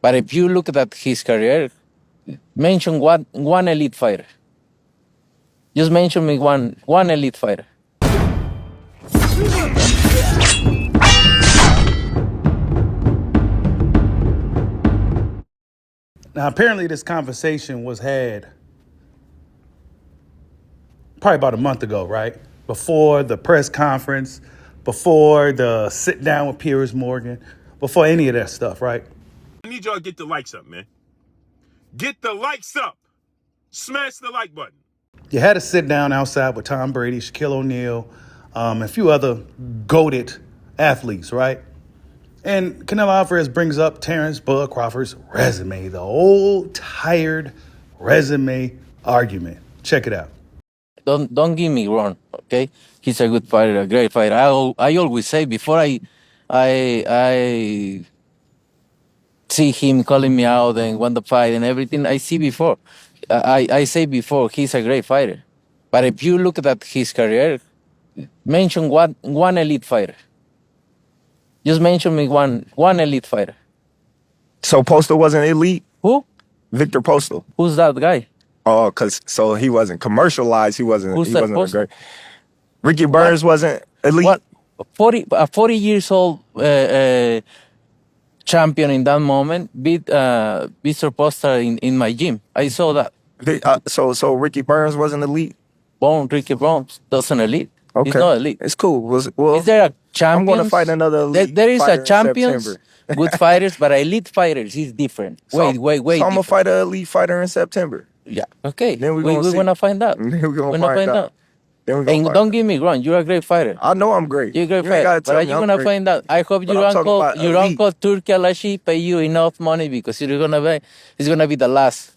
But if you look at his career, mention one elite fighter. Just mention me one elite fighter. Now, apparently this conversation was had probably about a month ago, right? Before the press conference, before the sit down with Piers Morgan, before any of that stuff, right? I need y'all to get the likes up, man. Get the likes up. Smash the like button. You had a sit down outside with Tom Brady, Shaquille O'Neal, and a few other goated athletes, right? And Canelo Alvarez brings up Terence Bud Crawford's resume, the old, tired resume argument. Check it out. Don't get me wrong, okay? He's a good fighter, a great fighter. I always say before I see him calling me out and won the fight and everything, I see before. I say before he's a great fighter. But if you look at his career, mention one elite fighter. Just mention me one elite fighter. So Postal wasn't elite? Who? Victor Postal. Who's that guy? Oh, so he wasn't commercialized. He wasn't a great. Ricky Burns wasn't elite. What? 40 years old champion in that moment beat Mr. Postal in my gym. I saw that. So Ricky Burns wasn't elite? Ricky Burns doesn't elite. Okay. He's not elite. It's cool. Is there a champion? I'm going to fight another elite There is fighter a champions, good fighters, but elite fighters is different. Wait. So I'm going to fight an elite fighter in September. Yeah. Okay. Then we're going to find out. We're going to find out. And don't get me wrong, you're a great fighter. I know I'm great. You're a great fighter. But are you going to find out? I hope your uncle Turki Alashi pay you enough money because it's going to be the last.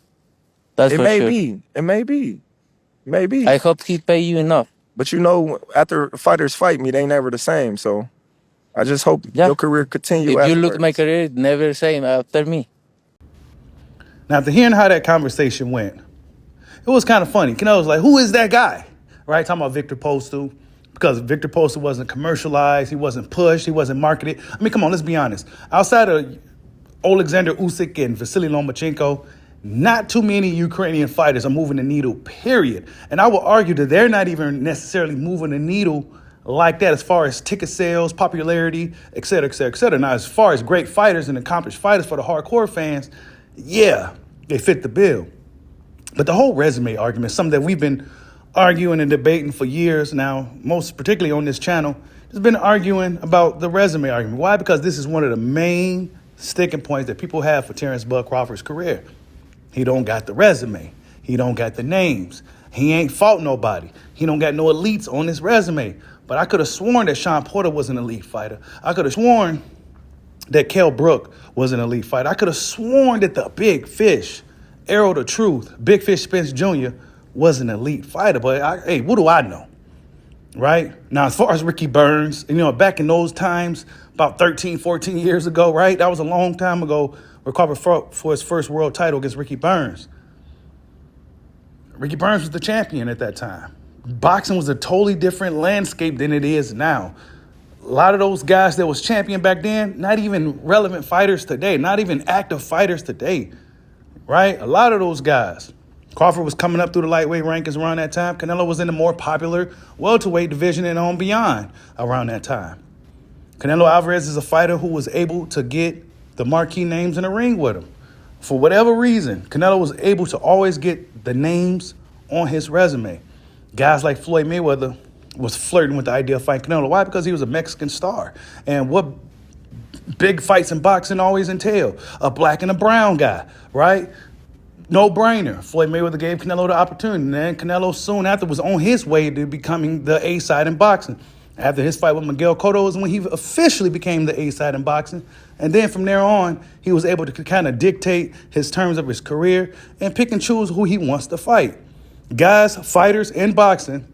That's for sure. It may be. Maybe. I hope he pay you enough. But after fighters fight me, they never the same. So I just hope your career continue. If you look at my career, never the same after me. Now, after hearing how that conversation went, it was kind of funny. Canelo was like, who is that guy? Right? Talking about Victor Postal. Because Victor Postal wasn't commercialized. He wasn't pushed. He wasn't marketed. I mean, come on, let's be honest. Outside of Alexander Usyk and Vasily Lomachenko, not too many Ukrainian fighters are moving the needle, period. And I will argue that they're not even necessarily moving the needle like that as far as ticket sales, popularity, et cetera, et cetera, et cetera. Now, as far as great fighters and accomplished fighters for the hardcore fans, yeah, they fit the bill. But the whole resume argument, something that we've been arguing and debating for years now, most particularly on this channel, has been arguing about the resume argument. Why? Because this is one of the main sticking points that people have for Terence Bud Crawford's career. He don't got the resume. He don't got the names. He ain't fought nobody. He don't got no elites on his resume. But I could have sworn that Sean Porter was an elite fighter. I could have sworn that Kell Brook was an elite fighter. I could have sworn that the Big Fish, Arrow the Truth, Big Fish Spence Jr. was an elite fighter. But hey, what do I know? Right? Now, as far as Ricky Burns, back in those times, about 13, 14 years ago, right? That was a long time ago. Recovered for his first world title against Ricky Burns. Ricky Burns was the champion at that time. Boxing was a totally different landscape than it is now. A lot of those guys that was champion back then, not even relevant fighters today, not even active fighters today, right? A lot of those guys. Crawford was coming up through the lightweight rankings around that time. Canelo was in the more popular welterweight division and on beyond around that time. Canelo Alvarez is a fighter who was able to get the marquee names in the ring with him. For whatever reason, Canelo was able to always get the names on his resume. Guys like Floyd Mayweather was flirting with the idea of fighting Canelo. Why? Because he was a Mexican star. And what big fights in boxing always entail? A black and a brown guy, right? No brainer. Floyd Mayweather gave Canelo the opportunity. And then Canelo soon after was on his way to becoming the A-side in boxing. After his fight with Miguel Cotto is when he officially became the A-side in boxing. And then from there on, he was able to kind of dictate his terms of his career and pick and choose who he wants to fight. Guys, fighters in boxing,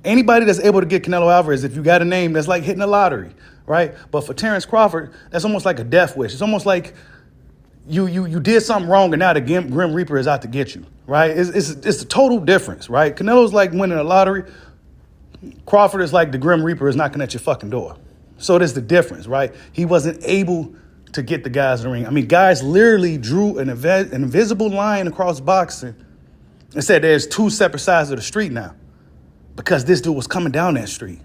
anybody that's able to get Canelo Alvarez, if you got a name, that's like hitting a lottery, right? But for Terence Crawford, that's almost like a death wish. It's almost like you did something wrong and now the Grim Reaper is out to get you, right? It's a total difference, right? Canelo's like winning a lottery. Crawford is like the Grim Reaper is knocking at your fucking door. So there's the difference, right? He wasn't able to get the guys in the ring. I mean, guys literally drew an invisible line across boxing and said there's two separate sides of the street now because this dude was coming down that street,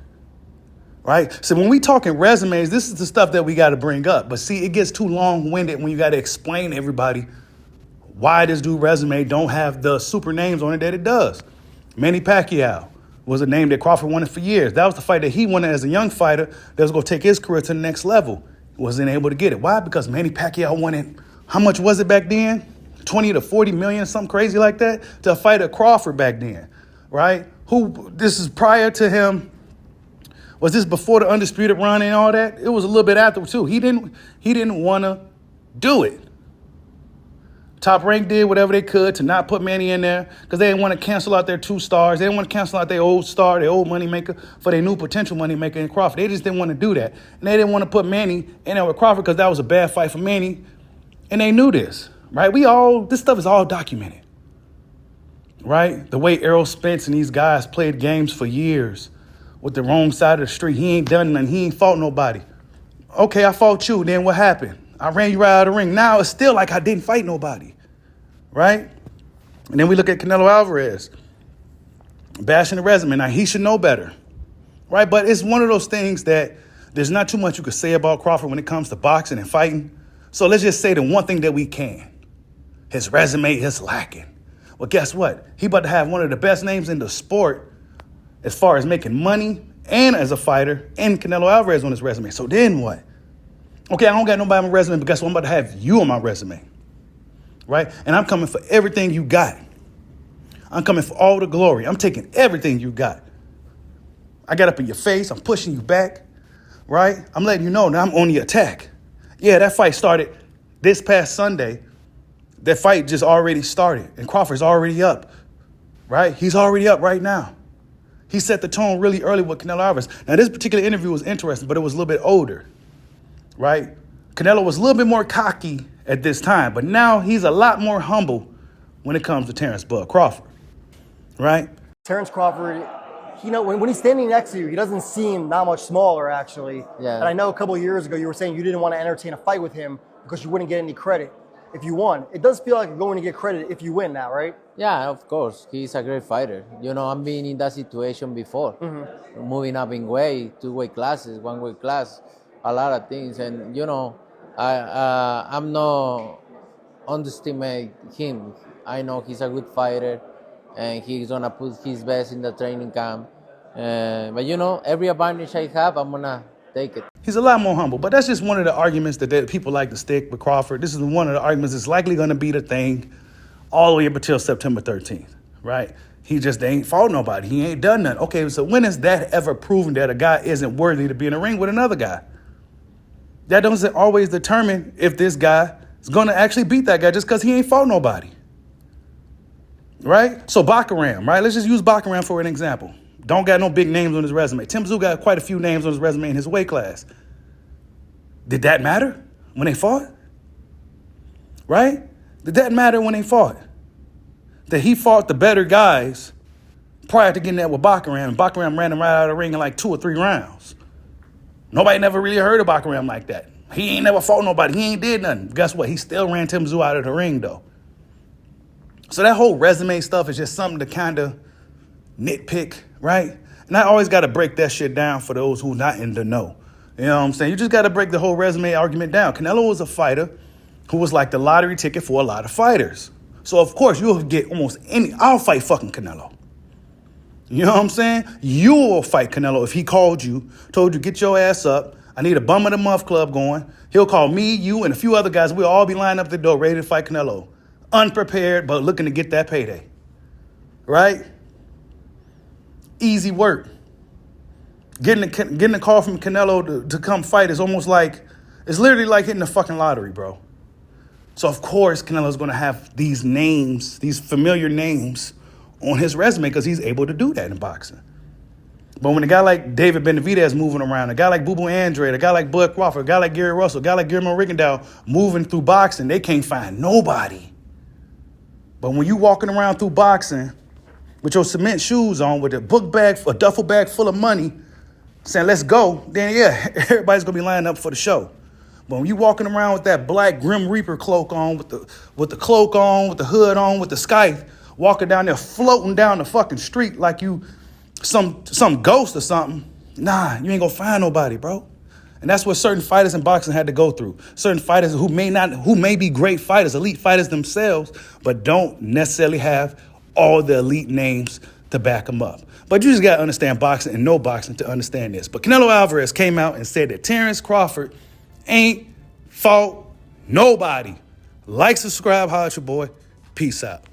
right? So when we talking resumes, this is the stuff that we got to bring up. But see, it gets too long-winded when you got to explain to everybody why this dude resume don't have the super names on it that it does. Manny Pacquiao was a name that Crawford wanted for years. That was the fight that he wanted as a young fighter that was going to take his career to the next level. Wasn't able to get it. Why? Because Manny Pacquiao wanted, how much was it back then? 20 to 40 million, something crazy like that, to fight a Crawford back then, right? This is prior to him. Was this before the Undisputed run and all that? It was a little bit after too. He didn't want to do it. Top Rank did whatever they could to not put Manny in there because they didn't want to cancel out their two stars. They didn't want to cancel out their old star, their old moneymaker for their new potential moneymaker in Crawford. They just didn't want to do that. And they didn't want to put Manny in there with Crawford because that was a bad fight for Manny. And they knew this, right? This stuff is all documented, right? The way Errol Spence and these guys played games for years with the wrong side of the street. He ain't done nothing. He ain't fought nobody. Okay, I fought you. Then what happened? I ran you right out of the ring. Now it's still like I didn't fight nobody, right? And then we look at Canelo Alvarez, bashing the resume. Now, he should know better, right? But it's one of those things that there's not too much you could say about Crawford when it comes to boxing and fighting. So let's just say the one thing that we can. His resume is lacking. Well, guess what? He about to have one of the best names in the sport as far as making money and as a fighter and Canelo Alvarez on his resume. So then what? Okay, I don't got nobody on my resume, but guess what? I'm about to have you on my resume, right? And I'm coming for everything you got. I'm coming for all the glory. I'm taking everything you got. I got up in your face. I'm pushing you back, right? I'm letting you know that I'm on the attack. Yeah, that fight started this past Sunday. That fight just already started, and Crawford's already up, right? He's already up right now. He set the tone really early with Canelo Alvarez. Now, this particular interview was interesting, but it was a little bit older, right? Canelo was a little bit more cocky at this time, but now he's a lot more humble when it comes to Terence Bud Crawford, right? Terence Crawford, when he's standing next to you, he doesn't seem that much smaller, actually. Yeah. And I know a couple of years ago you were saying you didn't want to entertain a fight with him because you wouldn't get any credit if you won. It does feel like you're going to get credit if you win now, right? Yeah, of course. He's a great fighter. I'm being in that situation before. Moving up in weight, two-weight classes, one-weight class, a lot of things. And, I'm not underestimate him. I know he's a good fighter, and he's going to put his best in the training camp. But, every advantage I have, I'm going to take it. He's a lot more humble, but that's just one of the arguments that people like to stick with Crawford. This is one of the arguments that's likely going to be the thing all the way up until September 13th, right? They ain't fought nobody. He ain't done nothing. Okay, so when is that ever proven that a guy isn't worthy to be in a ring with another guy? That doesn't always determine if this guy is going to actually beat that guy just because he ain't fought nobody, right? So Bakaram, right? Let's just use Bakaram for an example. Don't got no big names on his resume. Tim Tszyu got quite a few names on his resume in his weight class. Did that matter when they fought? Right? Did that matter when they fought? That he fought the better guys prior to getting there with Bakaram, and Bakaram ran him right out of the ring in like 2 or 3 rounds. Nobody never really heard of Bakaram like that. He ain't never fought nobody. He ain't did nothing. Guess what? He still ran Tim Tszyu out of the ring, though. So that whole resume stuff is just something to kind of nitpick, right? And I always got to break that shit down for those who not in the know. You know what I'm saying? You just got to break the whole resume argument down. Canelo was a fighter who was like the lottery ticket for a lot of fighters. So, of course, you'll get almost any. I'll fight fucking Canelo. You know what I'm saying? You will fight Canelo if he called you, told you, get your ass up. I need a bum of the month club going. He'll call me, you, and a few other guys. We'll all be lined up the door ready to fight Canelo. Unprepared, but looking to get that payday. Right? Easy work. Getting a call from Canelo to come fight is almost like, it's literally like hitting the fucking lottery, bro. So, of course, Canelo's going to have these names, these familiar names on his resume because he's able to do that in boxing. But when a guy like David Benavidez moving around, a guy like Boo Boo Andrade, a guy like Bud Crawford, a guy like Gary Russell, a guy like Guillermo Rigondeaux moving through boxing, they can't find nobody. But when you walking around through boxing with your cement shoes on, with a duffel bag full of money, saying, let's go, then yeah, everybody's going to be lining up for the show. But when you walking around with that black Grim Reaper cloak on, with the cloak on, with the hood on, with the scythe, walking down there, floating down the fucking street like you some ghost or something, nah, you ain't gonna find nobody, bro. And that's what certain fighters in boxing had to go through. Certain fighters who may be great fighters, elite fighters themselves, but don't necessarily have all the elite names to back them up. But you just gotta understand boxing and know boxing to understand this. But Canelo Alvarez came out and said that Terence Crawford ain't fought nobody. Like, subscribe, holla at your boy. Peace out.